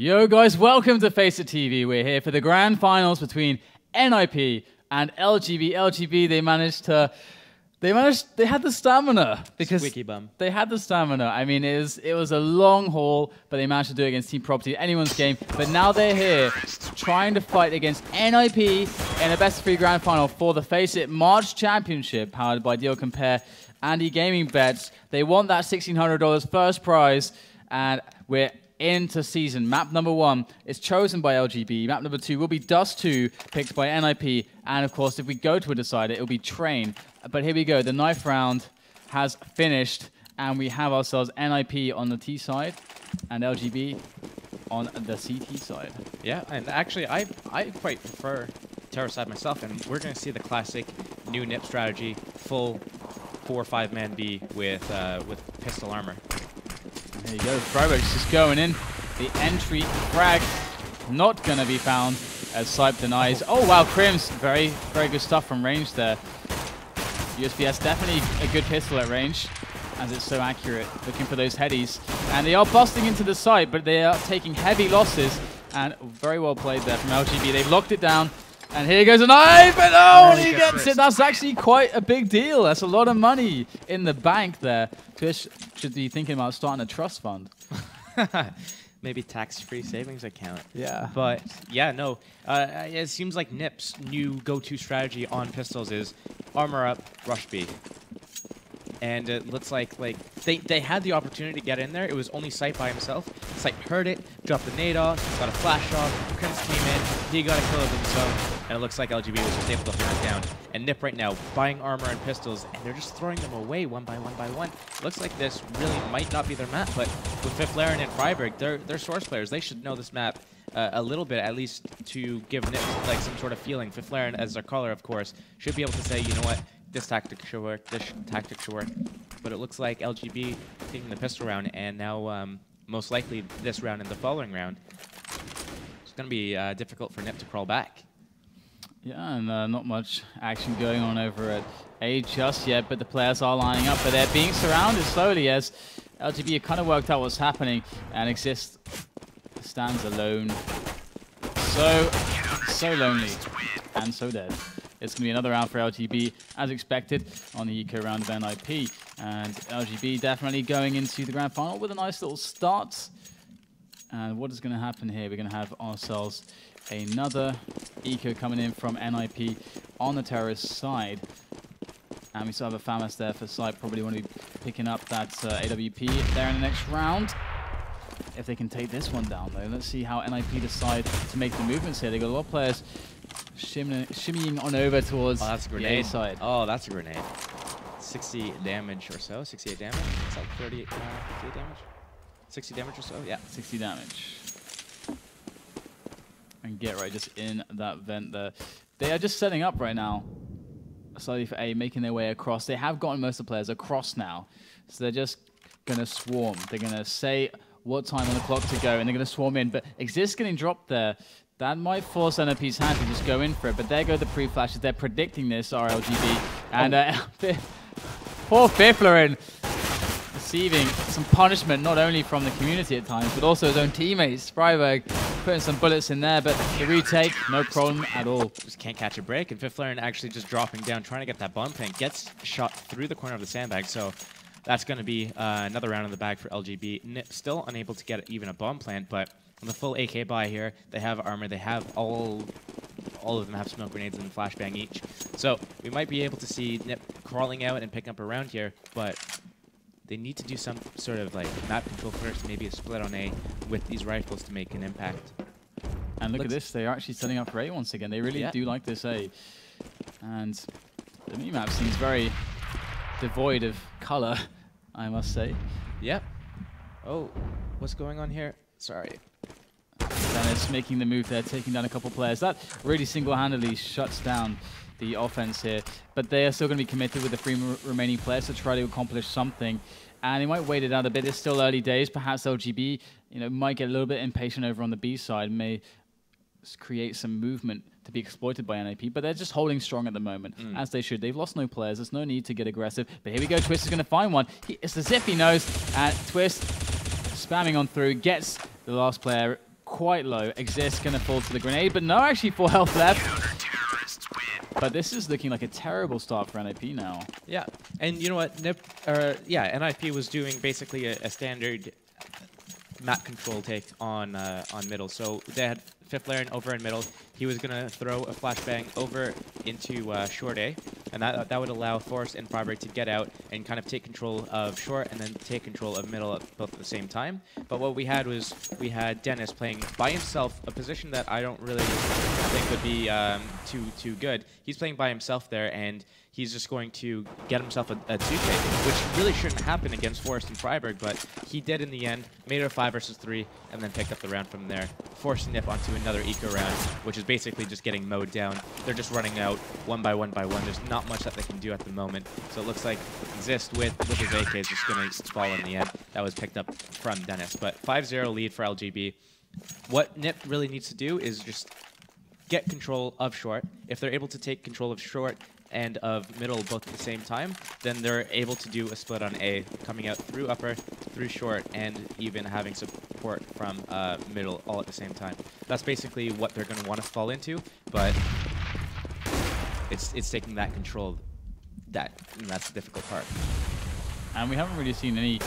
Yo guys, welcome to FACEIT TV. We're here for the grand finals between NIP and LGB. LGB, they had the stamina because Squeaky bum. They had the stamina. I mean, it was a long haul, but they managed to do it against Team Property, anyone's game. But now they're here trying to fight against NIP in a best-of-3 grand final for the FACEIT March Championship, powered by Deal Compare Andy Gaming Bets. They want that $1,600 first prize, and we're into season. Map number 1 is chosen by LGB. Map number 2 will be Dust 2, picked by NIP. And of course, if we go to a decider, it will be Train. But here we go. The 9th round has finished, and we have ourselves NIP on the T side and LGB on the CT side. Yeah, and actually, I quite prefer Terror side myself, and we're going to see the classic new NIP strategy, full 4 or 5 man B with pistol armor. There you go, FACEItvod's just going in. The entry frag not going to be found as Sipe denies. Oh wow, Crims, very good stuff from range there. USPS definitely a good pistol at range, as it's so accurate, looking for those headies. And they are busting into the site, but they are taking heavy losses, and very well played there from LGB. They've locked it down. And here goes a knife, and oh, he gets it. That's actually quite a big deal. That's a lot of money in the bank there. Twitch should be thinking about starting a trust fund. Maybe tax-free savings account. Yeah. But yeah, no. It seems like NIP's new go-to strategy on pistols is armor up, rush B. And it looks like they had the opportunity to get in there. It was only Sipe by himself. Sipe heard it, dropped the nade off, got a flash off. Crims came in, he got a kill of himself, and it looks like LGB was just able to hold it down. And NIP right now buying armor and pistols, and they're just throwing them away one by one. Looks like this really might not be their map, but with Fiflaren and Freiburg, they're source players. They should know this map a little bit, at least, to give NIP like some sort of feeling. Fiflaren, as their caller, of course, should be able to say, you know what, this tactic should work, this tactic should work. But it looks like LGB taking the pistol round, and now most likely this round and the following round, it's going to be difficult for NIP to crawl back. Yeah, and not much action going on over at A just yet, but the players are lining up, but they're being surrounded slowly as LGB have kind of worked out what's happening, and Exist stands alone. So lonely, and so dead. It's going to be another round for LGB, as expected, on the eco round of NIP. And LGB definitely going into the grand final with a nice little start. And what is going to happen here? We're going to have ourselves another eco coming in from NIP on the terrorist side. And we still have a FAMAS there for Sipe. Probably want to be picking up that AWP there in the next round. If they can take this one down, though. Let's see how NIP decide to make the movements here. They've got a lot of players shimmying on over towards the A side. Oh, that's a grenade. 60 damage or so. 68 damage. It's like 38 damage. 60 damage or so. Yeah, 60 damage. And get right just in that vent there. They are just setting up right now. Slowly for A, making their way across. They have gotten most of the players across now. So they're just going to swarm. They're going to say what time on the clock to go, and they're going to swarm in. But Exist getting dropped there. That might force NIP's hand to just go in for it, but there go the pre-flashes. They're predicting this, RLGB. And poor Fiflaren receiving some punishment, not only from the community at times, but also his own teammates. Freiburg putting some bullets in there, but the retake, no problem at all. Just can't catch a break, and Fiflaren actually just dropping down, trying to get that bomb plant. Gets shot through the corner of the sandbag, so that's going to be another round in the bag for LGB. NIP still unable to get even a bomb plant, but on the full AK buy here, they have armor, they have all of them have smoke grenades and flashbang each. So we might be able to see NIP crawling out and picking up around here, but they need to do some sort of like map control first, maybe a split on A with these rifles to make an impact. And look at this, they are actually setting up for A once again. They really do like this A. And the minimap seems very devoid of color, I must say. Yep. Oh, what's going on here? Sorry. Dennis making the move there, taking down a couple players. That really single-handedly shuts down the offense here. But they are still going to be committed with the 3 remaining players to try to accomplish something. And they might wait it out a bit. It's still early days. Perhaps LGB, might get a little bit impatient over on the B side, may create some movement to be exploited by NIP. But they're just holding strong at the moment, as they should. They've lost no players. There's no need to get aggressive. But here we go. Twist is going to find one. It's as if he knows. And Twist spamming on through, gets the last player quite low. Exist gonna fall to the grenade, but no, actually 4 health left. But this is looking like a terrible start for NIP now. Yeah, and you know what? NIP was doing basically a standard map control take on middle. So they had fifth layer over in middle. He was going to throw a flashbang over into short A, and that would allow Forrest and Freiberg to get out and kind of take control of short and then take control of middle both at the same time. But what we had was Dennis playing by himself, a position that I don't really think would be too good. He's playing by himself there, and he's just going to get himself a 2-take, which really shouldn't happen against Forrest and Freiberg, but he did in the end, made it a 5 versus 3, and then picked up the round from there. Forced Nip onto another eco round, which is basically just getting mowed down. They're just running out one by one by one. There's not much that they can do at the moment. So it looks like Exist with his AK is just going to fall in the end. That was picked up from Dennis. But 5-0 lead for LGB. What Nip really needs to do is just get control of short. If they're able to take control of short and of middle both at the same time, then they're able to do a split on A, coming out through upper, through short, and even having support from middle all at the same time. That's basically what they're going to want to fall into, but it's taking that control, and that's the difficult part. And we haven't really seen any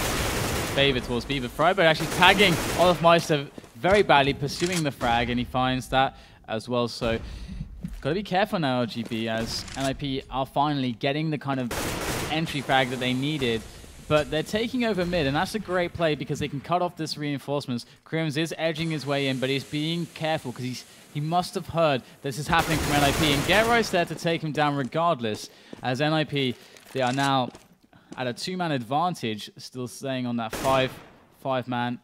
favor towards B, but Freiberg actually tagging Olaf Meister very badly, pursuing the frag, and he finds that as well. So got to be careful now, LGB, as NIP are finally getting the kind of entry frag that they needed. But they're taking over mid, and that's a great play because they can cut off this reinforcements. Crims is edging his way in, but he's being careful because he must have heard this is happening from NIP. And GreyFace there to take him down regardless, as NIP, they are now at a 2-man advantage, still staying on that 5-man.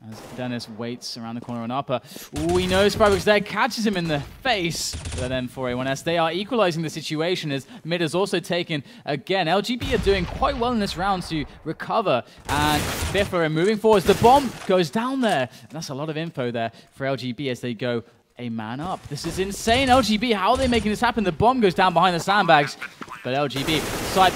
As Dennis waits around the corner on upper. Ooh, he knows Freiberg's there, catches him in the face. But then 4A1S, they are equalizing the situation as mid is also taken again. LGB are doing quite well in this round to recover. And Biffler moving forwards. The bomb goes down there. And that's a lot of info there for LGB as they go a man up. This is insane. LGB, how are they making this happen? The bomb goes down behind the sandbags. But LGB, side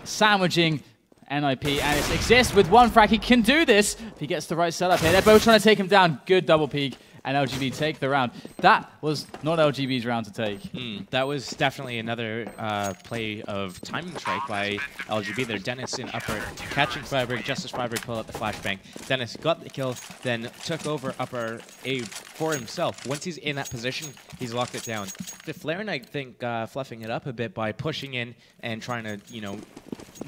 sandwiching NIP, and it's Exist with one frag. He can do this if he gets the right setup here. They're both trying to take him down. Good double peek, and LGB take the round. That was not LGB's round to take. That was definitely another play of timing strike by LGB there. Dennis in upper, catching Freiberg just as Freiberg pulled out the flashbang. Dennis got the kill, then took over upper A for himself. Once he's in that position, he's locked it down. Flaren, I think, fluffing it up a bit by pushing in and trying to,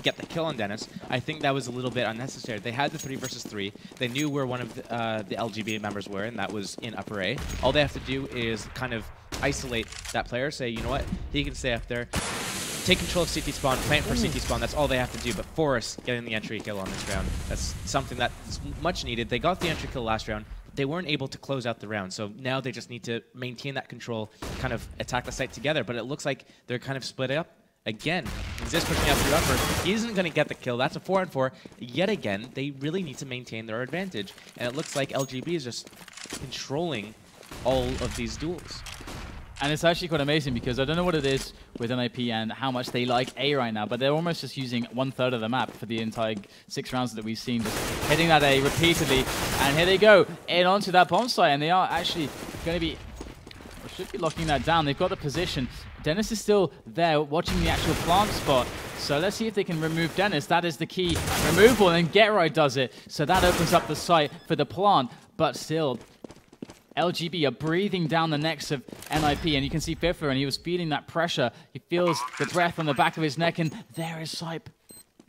get the kill on Dennis. I think that was a little bit unnecessary. They had the 3 versus 3. They knew where one of the LGB members were, and that was in upper A. All they have to do is kind of isolate that player, say, you know what, he can stay up there, take control of CT spawn, plant for CT spawn. That's all they have to do. But Forrest getting the entry kill on this round, that's something that's much needed. They got the entry kill last round. They weren't able to close out the round, so now they just need to maintain that control, kind of attack the site together. But it looks like they're kind of split up. Again, Exist pushing out through upper. He isn't going to get the kill. That's a 4-on-4. Yet again, they really need to maintain their advantage. And it looks like LGB is just controlling all of these duels. And it's actually quite amazing because I don't know what it is with NIP and how much they like A right now, but they're almost just using 1/3 of the map for the entire 6 rounds that we've seen, just hitting that A repeatedly. And here they go, in onto that bomb site, and they are actually going to be, or should be locking that down. They've got the position. Dennis is still there watching the actual plant spot. So let's see if they can remove Dennis. That is the key removal, and GreyFace does it. So that opens up the site for the plant, but still, LGB are breathing down the necks of NIP, and you can see Biffler, and he was feeling that pressure. He feels the breath on the back of his neck, and there is Sipe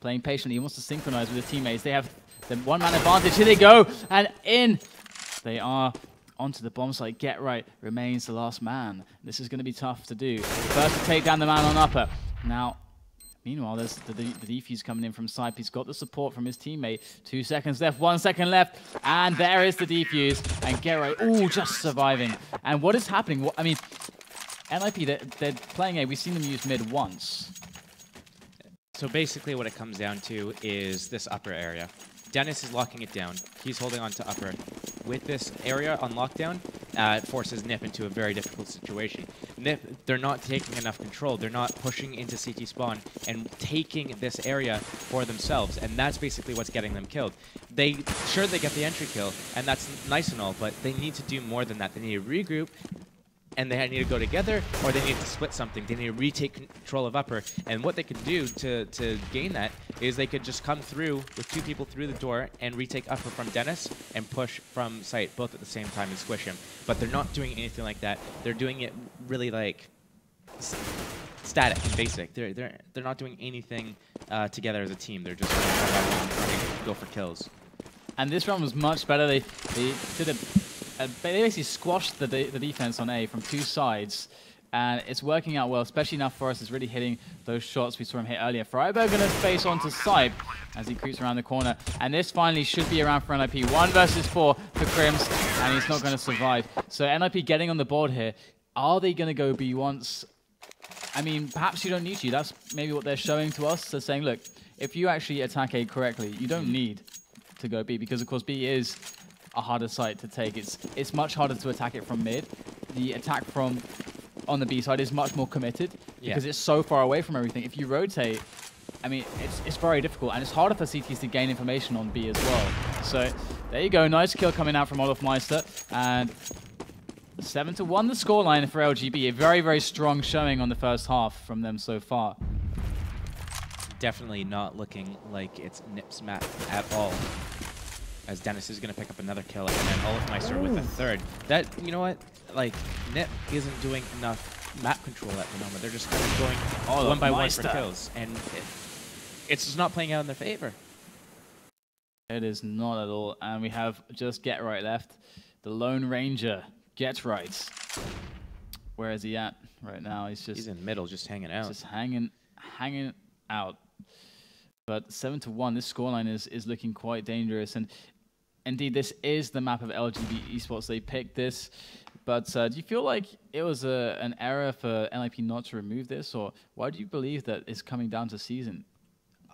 playing patiently. He wants to synchronize with his teammates. They have the 1-man advantage. Here they go, and in they are. Onto the bomb site. GreyFace remains the last man. This is going to be tough to do. First to take down the man on upper. Now, meanwhile, there's the defuse coming in from Sipe. He's got the support from his teammate. 2 seconds left, 1 second left, and there is the defuse. And GreyFace, ooh, just surviving. And what is happening? I mean, NIP, they're playing A. We've seen them use mid once. So basically what it comes down to is this upper area. Dennis is locking it down. He's holding on to upper. With this area on lockdown, forces NIP into a very difficult situation. NIP, they're not taking enough control. They're not pushing into CT spawn and taking this area for themselves, and that's basically what's getting them killed. They get the entry kill, and that's nice and all, but they need to do more than that. They need to regroup, and they need to go together, or they need to split something. They need to retake control of upper. And what they can do to gain that is they could just come through with 2 people through the door and retake upper from Dennis and push from site, both at the same time, and squish him. But they're not doing anything like that. They're doing it really like static and basic. They're not doing anything together as a team. They're just trying to go for kills. And this round was much better. They did a they basically squashed the defense on A from 2 sides, and it's working out well, especially now Forrest is really hitting those shots we saw him hit earlier. Freiberg going to face onto Sype as he creeps around the corner, and this finally should be around for NIP. 1 versus 4 for Crims, and he's not going to survive. So NIP getting on the board here. Are they going to go B once? I mean, perhaps you don't need to. That's maybe what they're showing to us. They're saying, look, if you actually attack A correctly, you don't need to go B, because of course B is a harder site to take. It's much harder to attack it from mid. The attack from on the B side is much more committed because it's so far away from everything. If you rotate, I mean, it's very difficult, and it's harder for CTs to gain information on B as well. So there you go, nice kill coming out from Olaf Meister, and 7-1 the scoreline for LGB. A very, very strong showing on the first half from them so far. Definitely not looking like it's NIP's map at all, as Dennis is going to pick up another kill, and then Olafmeister with a 3rd. That, you know what, like, NIP isn't doing enough map control at the moment. They're just kind of going one by one for kills, and it's just not playing out in their favor. It is not at all, and we have just Get Right left. The Lone Ranger, Get Right. Where is he at right now? He's in the middle, just hanging out. Just hanging out. But 7-1, this scoreline is looking quite dangerous, and indeed this is the map of LGB esports. They picked this, but do you feel like it was an error for NIP not to remove this, or why do you believe that it's coming down to season?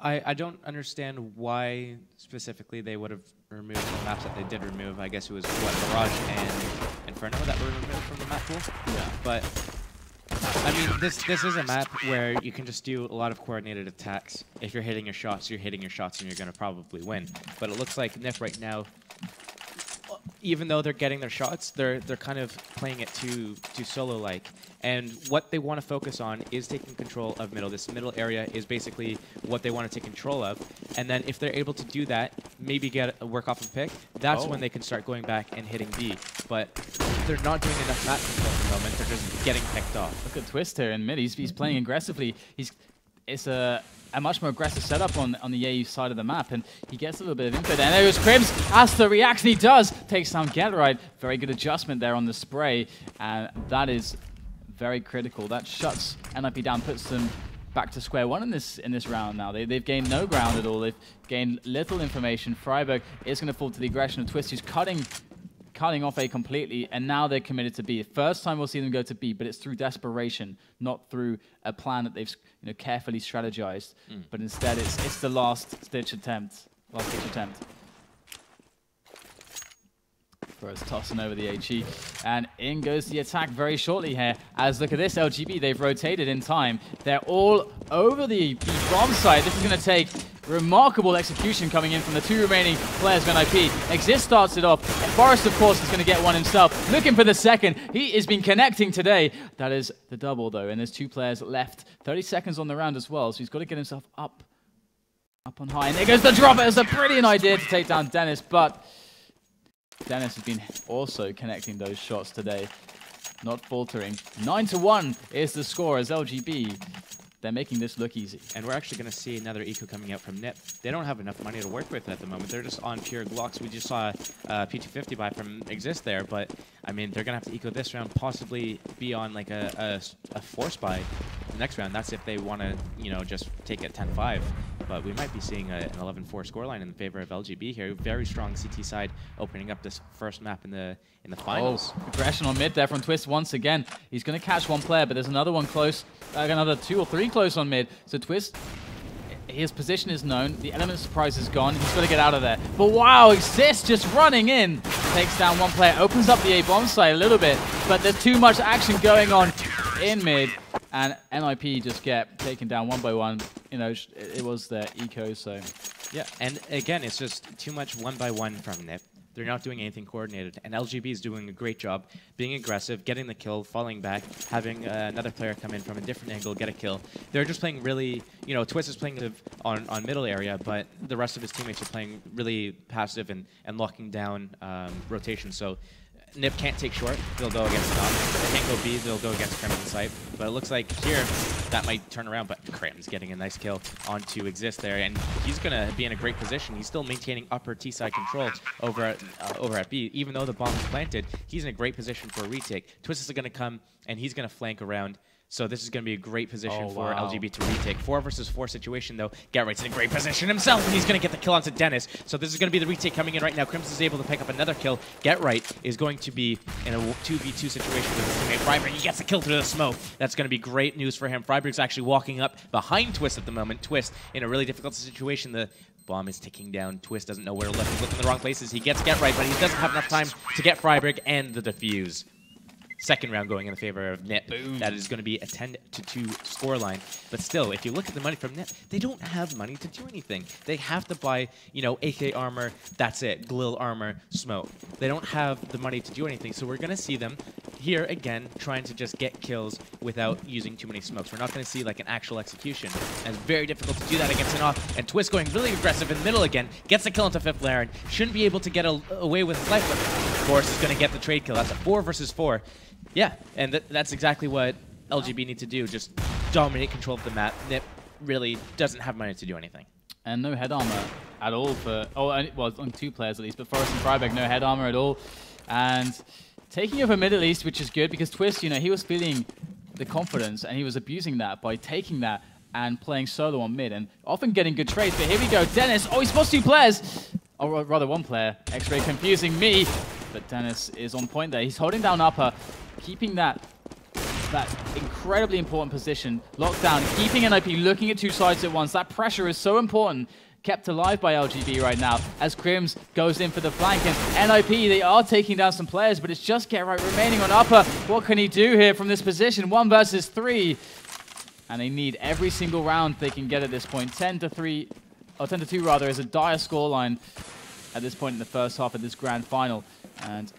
I don't understand why specifically they would have removed the maps that they did remove. I guess it was what, Mirage and Inferno that were removed from the map pool. Yeah, but I mean, this is a map where you can just do a lot of coordinated attacks. If you're hitting your shots, and you're going to probably win. But it looks like NIP right now, even though they're getting their shots, they're kind of playing it too solo-like. And what they want to focus on is taking control of middle. This middle area is basically what they want to take control of. And then if they're able to do that, maybe get a work off a pick, that's when they can start going back and hitting B. But they're not doing enough map control at the moment. They're just getting picked off. Look at Twist here in mid. He's playing aggressively. It's a much more aggressive setup on the A side of the map, and he gets a little bit of input. And there goes Crims. Asta reacts, and he does. Takes down Get Right. Very good adjustment there on the spray, and that is very critical. That shuts NIP down, puts them back to square one in this round now. They've gained no ground at all. They've gained little information. Freiberg is going to fall to the aggression of Twist, who's cutting off A completely, and now they're committed to B. First time we'll see them go to B, but it's through desperation, not through a plan that they've carefully strategized. But instead, it's the last-ditch attempt. First tossing over the HE, and in goes the attack very shortly here. As look at this, LGB, they've rotated in time. They're all over the bomb site. This is going to take remarkable execution coming in from the 2 remaining players of NIP. Exist starts it off. Forrest, of course, is going to get one himself. Looking for the second. He has been connecting today. That is the double, though, and there's 2 players left. 30 seconds on the round as well, so he's got to get himself up on high. And there goes the drop. It was a brilliant idea to take down Dennis, but Dennis has been also connecting those shots today, not faltering. 9-1 is the score as LGB. They're making this look easy. And we're actually going to see another eco coming out from NIP. They don't have enough money to work with at the moment. They're just on pure Glocks. We just saw a P250 buy from Exist there, but I mean, they're going to have to eco this round, possibly be on like a force buy next round. That's if they want to, just take it 10-5. But we might be seeing an 11-4 scoreline in favor of LGB here. Very strong CT side opening up this first map in the finals. Oh, aggression on mid there from Twist once again. He's going to catch one player, but there's another one close, another 2 or 3 close on mid. So Twist his position is known. The element of surprise is gone. He's got to get out of there. But wow, Exist just running in. Takes down one player. Opens up the A-bomb site a little bit. But there's too much action going on in mid. And NIP just get taken down one by one. You know, it was their eco, so... Yeah, and again, it's just too much one by one from NIP. They're not doing anything coordinated, and LGB is doing a great job being aggressive, getting the kill, falling back, having another player come in from a different angle, get a kill. They're just playing really, you know, Twist is playing on middle area, but the rest of his teammates are playing really passive and locking down rotation. So NIP can't take short, they'll go against Dom. They can't go B, they'll go against Crimson Site. But it looks like here, that might turn around, but Crim's getting a nice kill onto Exist there, and he's going to be in a great position. He's still maintaining upper T-side control over at B. Even though the bomb is planted, he's in a great position for a retake. Twist is going to come, and he's going to flank around. So this is going to be a great position for LGB to retake. 4 versus 4 situation, though. GreyFace in a great position himself, and he's going to get the kill onto Dennis. So this is going to be the retake coming in right now. Crimson is able to pick up another kill. GreyFace is going to be in a 2v2 situation with his teammate Freiberg. He gets the kill through the smoke. That's going to be great news for him. Freiberg's actually walking up behind Twist at the moment. Twist in a really difficult situation. The bomb is ticking down. Twist doesn't know where to look. He's looking in the wrong places. He gets GreyFace, but he doesn't have enough time to get Freiberg and the defuse. Second round going in the favor of NIP. Boom. That is going to be a 10-2 scoreline. But still, if you look at the money from NIP, they don't have money to do anything. They have to buy, you know, AK armor, that's it. Glil armor, smoke. They don't have the money to do anything, so we're going to see them here again trying to just get kills without using too many smokes. We're not going to see like an actual execution. And it's very difficult to do that against an off. And Twist going really aggressive in the middle again. Gets the kill into 5th Laren. Shouldn't be able to get away with his life, but of course is going to get the trade kill. That's a 4 versus 4. Yeah, and that's exactly what LGB need to do, just dominate control of the map. NIP really doesn't have money to do anything. And no head armor at all for, well, on 2 players at least, but Forrest and Freiberg, no head armor at all. And taking over mid at least, which is good, because Twist, you know, he was feeling the confidence, and he was abusing that by taking that and playing solo on mid, and often getting good trades. But here we go, Dennis, he's supposed 2 players, or rather 1 player. X-Ray confusing me, but Dennis is on point there. He's holding down upper, keeping that incredibly important position locked down, keeping NIP looking at 2 sides at once. That pressure is so important, kept alive by LGB right now as Crims goes in for the flank. And NIP, they are taking down some players, but it's just GreyFace remaining on upper. What can he do here from this position? 1 versus 3. And they need every single round they can get at this point. 10-3, or 10-2 rather, is a dire scoreline at this point in the first half of this grand final. And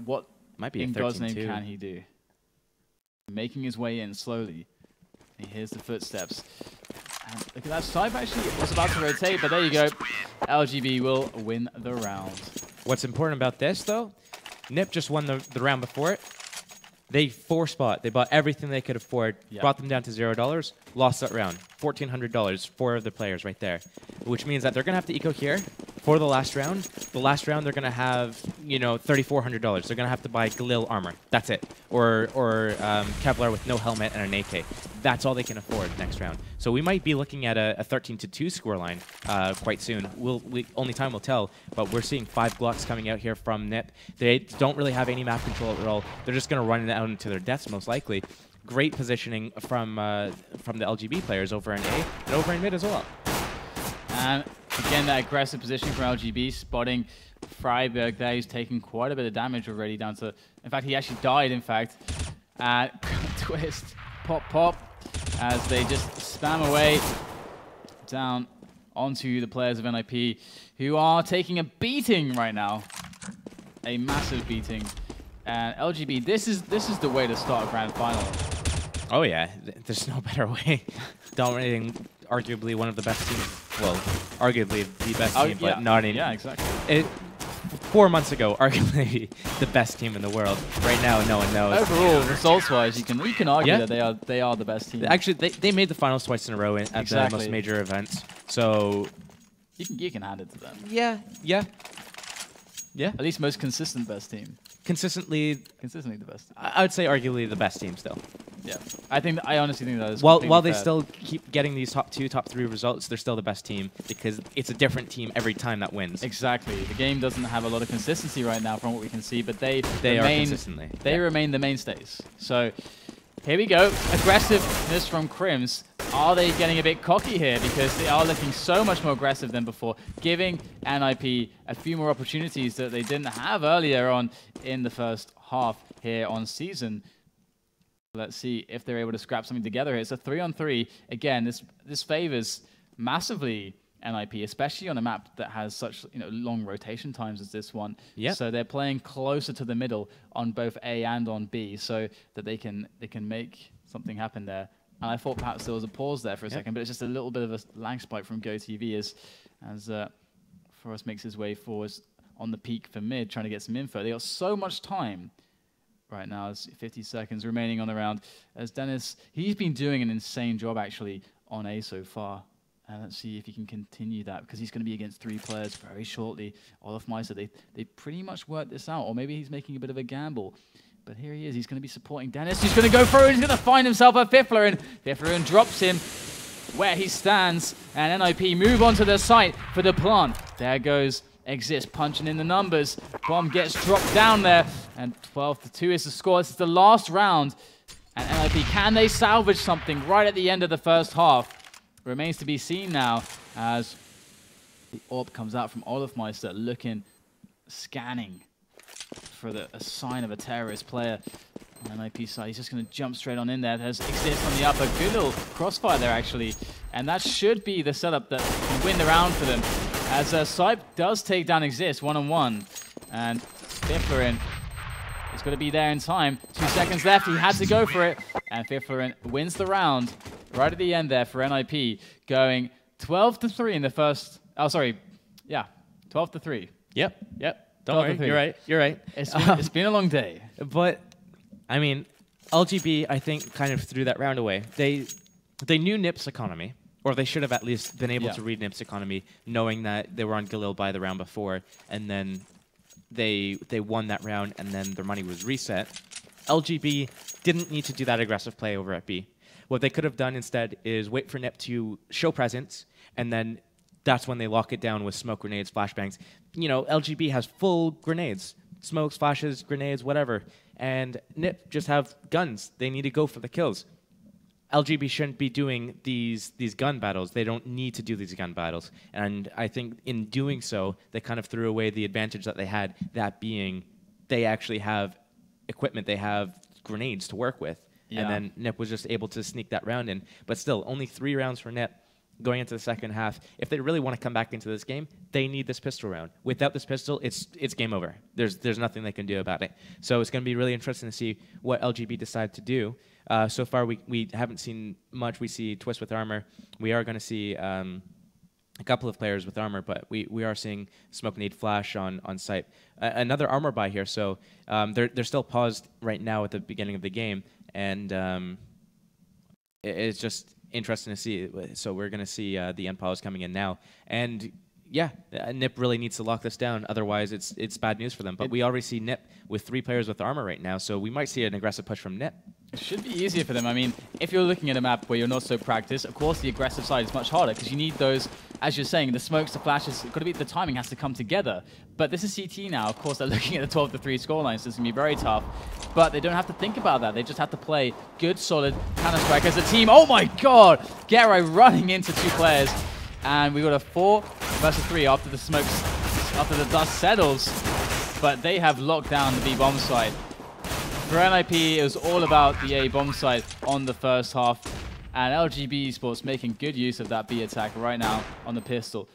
what might be in God's name 13-2. can he do? Making his way in slowly. He hears the footsteps. And look at that, Stipe actually was about to rotate, but there you go. LGB will win the round. What's important about this, though, NIP just won the round before it. They 4-spot. They bought everything they could afford, brought them down to $0, lost that round. $1,400 for the players right there, which means that they're going to have to eco here for the last round. The last round, they're going to have, you know, $3,400. They're going to have to buy Galil armor. That's it. Or Kevlar with no helmet and an AK. That's all they can afford next round. So we might be looking at a 13-2 scoreline quite soon. Only time will tell, but we're seeing 5 Glocks coming out here from NIP. They don't really have any map control at all. They're just going to run it out into their deaths, most likely. Great positioning from the LGB players over in A and over in mid as well. And again, that aggressive positioning from LGB, spotting Freiberg there. He's taking quite a bit of damage already down to... In fact, he actually died, in fact. Twist, pop, as they just spam away down onto the players of NIP, who are taking a beating right now. A massive beating. And LGB, this is the way to start a grand final. Oh yeah, there's no better way. Dominating arguably one of the best teams. Well, arguably the best team, but not in... Yeah, exactly. 4 months ago, arguably the best team in the world. Right now, no one knows. Overall, results-wise, you can argue that they are the best team. Actually, they made the finals twice in a row at the most major events. So you can hand it to them. Yeah. At least most consistent best team. Consistently the best team. I would say arguably the best team still. Yeah, I honestly think that is while they still keep getting these top 2, top 3 results, they're still the best team because it's a different team every time that wins. Exactly. The game doesn't have a lot of consistency right now from what we can see, but they remain the mainstays. So here we go. Aggressiveness from Crims. are they getting a bit cocky here? Because they are looking so much more aggressive than before, giving NIP a few more opportunities that they didn't have earlier on in the first half here on season. Let's see if they're able to scrap something together here. It's a 3-on-3. Again, this favors massively NIP, especially on a map that has such long rotation times as this one. Yep. So they're playing closer to the middle on both A and on B, so that they can make something happen there. And I thought perhaps there was a pause there for a second, but it's just a little bit of a lag spike from GoTV as Forrest makes his way forwards on the peak for mid, trying to get some info. They got so much time right now. It's 50 seconds remaining on the round. As Dennis, he's been doing an insane job actually on A so far. And let's see if he can continue that, because he's going to be against 3 players very shortly. olofmeister, they pretty much worked this out, or maybe he's making a bit of a gamble. But here he is. He's going to be supporting Dennis. He's going to go through and he's going to find himself a Fiflerin. Fiflerin drops him where he stands. And NIP move onto the site for the plant. There goes Exist punching in the numbers. Bomb gets dropped down there. And 12-2 is the score. This is the last round. And NIP, can they salvage something right at the end of the first half? Remains to be seen now as the AWP comes out from olofmeister, looking, scanning for a sign of a terrorist player on NIP side. He's just going to jump straight on in there. There's Exist on the upper. Good little crossfire there, actually. And that should be the setup that can win the round for them. As Sipe does take down Exist one-on-one. And Fiflerin is going to be there in time. 2 seconds left. He had to go for it. And Fiflerin wins the round right at the end there for NIP, going 12-3 in the first... Oh, sorry. Yeah, 12-3. Yep. Don't worry, you're right. It's been a long day. But, I mean, LGB, I think, kind of threw that round away. They knew NIP's economy, or they should have at least been able to read NIP's economy, knowing that they were on Galil by the round before, and then they won that round, and then their money was reset. LGB didn't need to do that aggressive play over at B. What they could have done instead is wait for NIP to show presence, and then that's when they lock it down with smoke grenades, flashbangs. LGB has full grenades, smokes, flashes, grenades, whatever. And NIP just have guns. They need to go for the kills. LGB shouldn't be doing these gun battles. They don't need to do these gun battles. And I think in doing so, they kind of threw away the advantage that they had, that being they actually have equipment, they have grenades to work with. Yeah. And then NIP was just able to sneak that round in. But still, only 3 rounds for NIP. Going into the second half, if they really want to come back into this game, they need this pistol round. Without this pistol, it's game over. There's nothing they can do about it. So it's going to be really interesting to see what LGB decide to do. So far, we haven't seen much. We see Twist with armor. We are going to see a couple of players with armor, but we are seeing Smoke Nade Flash on site. Another armor buy here. So they're still paused right now at the beginning of the game, and it's just interesting to see. So we're going to see the end piles coming in now. And yeah, NIP really needs to lock this down. Otherwise, it's bad news for them. But we already see NIP with 3 players with armor right now. So we might see an aggressive push from NIP. It should be easier for them. I mean, if you're looking at a map where you're not so practiced, of course the aggressive side is much harder because you need those, as you're saying, the smokes, the flashes, the timing has to come together. But this is CT now. Of course, they're looking at the 12-3 scoreline, so it's going to be very tough. But they don't have to think about that. They just have to play good, solid Counter-Strike as a team. Oh my god! Gerai running into 2 players. And we got a 4 versus 3 after the smokes, after the dust settles. But they have locked down the B bomb site. For NIP, it was all about the A bomb site on the first half. And LGB Esports making good use of that B attack right now on the pistol.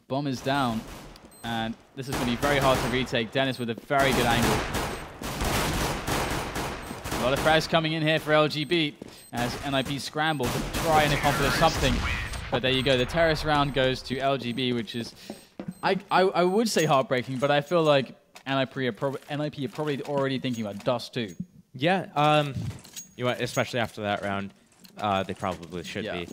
Bomb is down. And this is going to be very hard to retake. Dennis with a very good angle. A lot of press coming in here for LGB as NIP scramble to try and accomplish something. But there you go. The terrace round goes to LGB, which is, I would say heartbreaking, but I feel like NIP are probably already thinking about dust too. Yeah, especially after that round, they probably should be.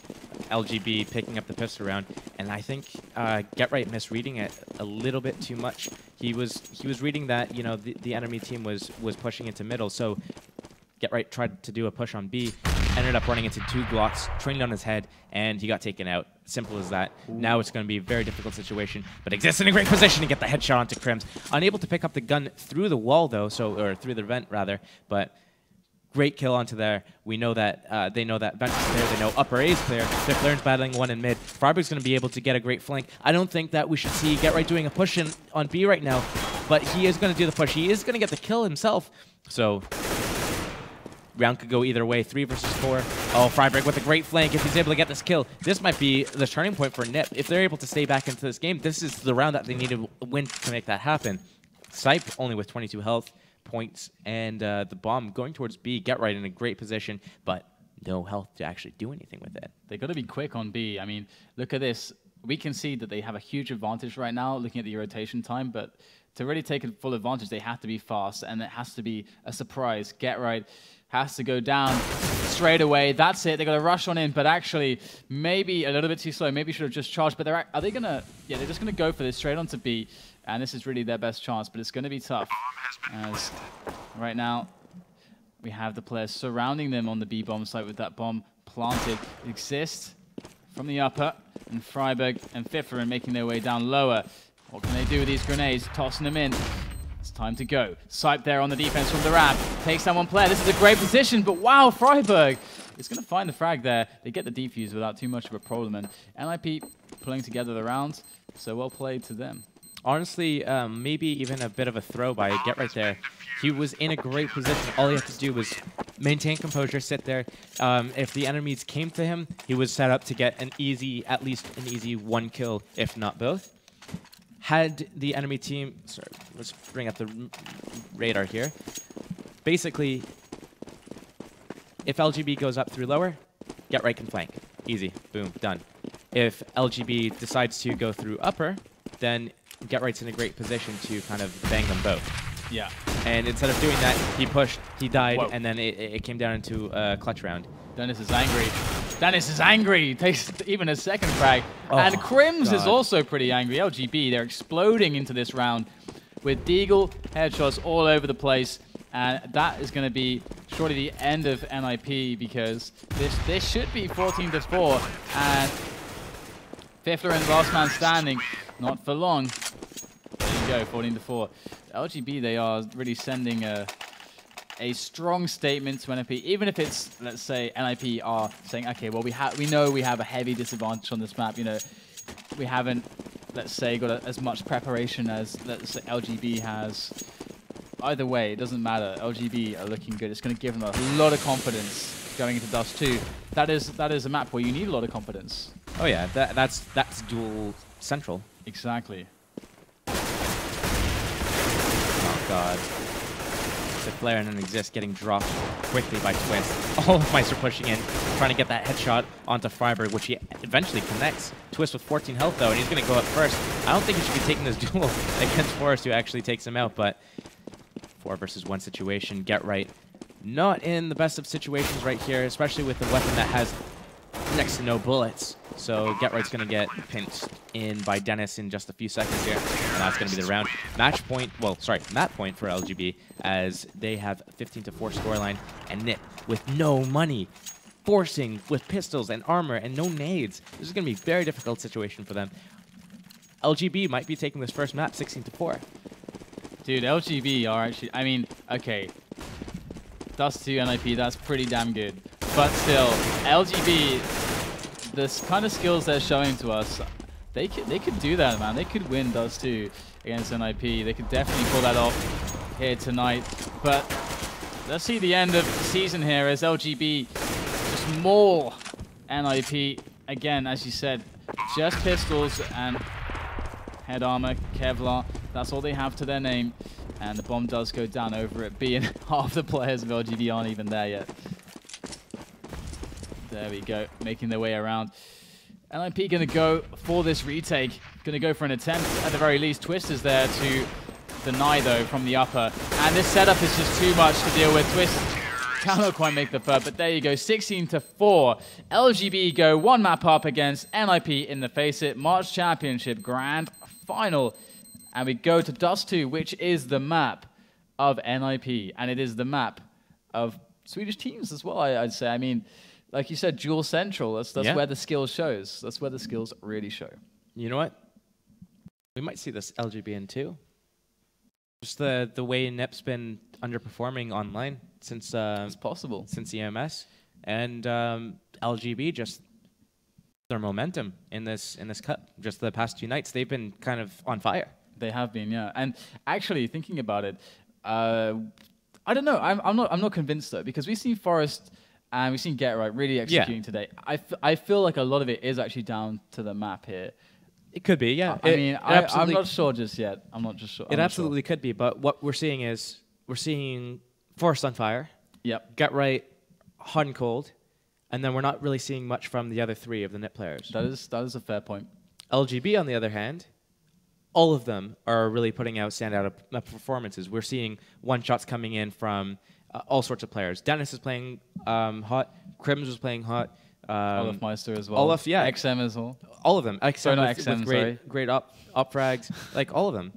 LGB picking up the pistol round, and I think GetRight misreading it a little bit too much. He was reading that the enemy team was pushing into middle, so GetRight tried to do a push on B, ended up running into 2 Glocks, trained on his head, and he got taken out. Simple as that. Ooh. Now it's going to be a very difficult situation, but Exists in a great position to get the headshot onto Crims. Unable to pick up the gun through the wall though, or through the vent rather, but Great kill onto there. We know that they know that Vent is clear. They know upper A is clear. Fifth battling one in mid. Friberg's going to be able to get a great flank. I don't think that we should see GetRight doing a push in on B right now, but he is going to do the push. He is going to get the kill himself. So round could go either way. 3 versus 4. Oh, Friberg with a great flank. If he's able to get this kill, this might be the turning point for Nip. If they're able to stay back into this game, this is the round that they need to win to make that happen. Sipe only with 22 health points, and the bomb going towards B. GetRight in a great position, but no health to actually do anything with it. They got to be quick on B. I mean, look at this. We can see that they have a huge advantage right now looking at the rotation time, but to really take a full advantage, they have to be fast, and it has to be a surprise. GetRight has to go down straight away. That's it. They got to rush on in, but actually maybe a little bit too slow. Maybe should have just charged. But are they gonna? Yeah, they're just gonna go for this straight onto B, and this is really their best chance. But it's going to be tough, as right now we have the players surrounding them on the B bomb site with that bomb planted. Exist from the upper, and Friberg and Fifferin making their way down lower. What can they do with these grenades? Tossing them in. It's time to go. Sipe there on the defense from the ramp. Takes down one player. This is a great position, but wow, Friberg is going to find the frag there. They get the defuse without too much of a problem, and NIP pulling together the rounds, so well played to them. Honestly, maybe even a bit of a throw by GetRight there. He was in a great position. All he had to do was maintain composure, sit there. If the enemies came to him, he was set up to get an easy, at least an easy 1 kill, if not both. Had the enemy team, sorry, let's bring up the radar here. Basically, if LGB goes up through lower, GetRight can flank. Easy, boom, done. If LGB decides to go through upper, then GetRight's in a great position to kind of bang them both. Yeah. And instead of doing that, he pushed, he died, Whoa. and then it came down into a clutch round. Dennis is angry. Dennis is angry. Takes even a second frag. Oh, and Crims is God. also pretty angry. LGB, they're exploding into this round with Deagle headshots all over the place. And that is going to be surely the end of NIP, because this should be 14-4. And Fifferin, last man standing, not for long. There you go, 14-4. LGB, they are really sending a strong statement to NIP, even if it's, let's say, NIP are saying, okay, well, we know we have a heavy disadvantage on this map. You know, we haven't, let's say, got as much preparation as, let's say, LGB has. Either way, it doesn't matter. LGB are looking good. It's going to give them a lot of confidence going into Dust 2. That is a map where you need a lot of confidence. Oh yeah, that's dual central. Exactly. Oh god. The flare and an exist getting dropped quickly by Twist. Oh, Meister pushing in, trying to get that headshot onto Friberg, which he eventually connects. Twist with 14 health though, and he's going to go up first. I don't think he should be taking this duel against Forrest, who actually takes him out, but 4 versus 1 situation. GetRight not in the best of situations right here, especially with the weapon that has next to no bullets. So GetRight's going to get pinched in by Dennis in just a few seconds here, and that's going to be the round. Match point, well, sorry, map point for LGB, as they have 15-4 scoreline, and Nip with no money, forcing with pistols and armor and no nades. This is going to be a very difficult situation for them. LGB might be taking this first map 16-4. Dude, LGB are actually, I mean, okay. Dust 2 NIP, that's pretty damn good. But still, LGB, this kind of skills they're showing to us, they could do that, man. They could win Dust 2 against NIP. They could definitely pull that off here tonight. But let's see the end of the season here as LGB just maul NIP. Again, as you said, just pistols and head armor, Kevlar. That's all they have to their name. And the bomb does go down over at B, and half the players of LGB aren't even there yet. There we go, making their way around. NIP going to go for this retake. Going to go for an attempt. At the very least, Twist is there to deny, though, from the upper. And this setup is just too much to deal with. Twist cannot quite make the third, but there you go, 16-4. LGB go 1 map up against NIP in the FACEIT March Championship Grand Final. And we go to Dust 2, which is the map of NIP. And it is the map of Swedish teams as well, I'd say. I mean, like you said, dual central. That's yeah, where the skills shows. That's where the skills really show. You know what? We might see this LGB in 2. Just the way Nip's been underperforming online since It's possible. since EMS, and LGB just their momentum in this cup. Just the past 2 nights, they've been kind of on fire. They have been, yeah. And actually, thinking about it, I don't know. I'm not convinced though, because we've seen Forest and we've seen Get Right really executing today. I feel like a lot of it is actually down to the map here. It could be, yeah. I'm not sure just yet. I'm not just sure. It absolutely could be, but what we're seeing is we're seeing Forest on fire. Yep. Get Right, hot and cold, and then we're not really seeing much from the other 3 of the NIP players. That is a fair point. LGB, on the other hand, all of them are really putting out standout performances. We're seeing one-shots coming in from all sorts of players. Dennis is playing hot. Crims was playing hot. Olaf Meister as well. Olaf, yeah. XM as well. All of them. XM Sorry, not with XM, great op frags. Like, all of them.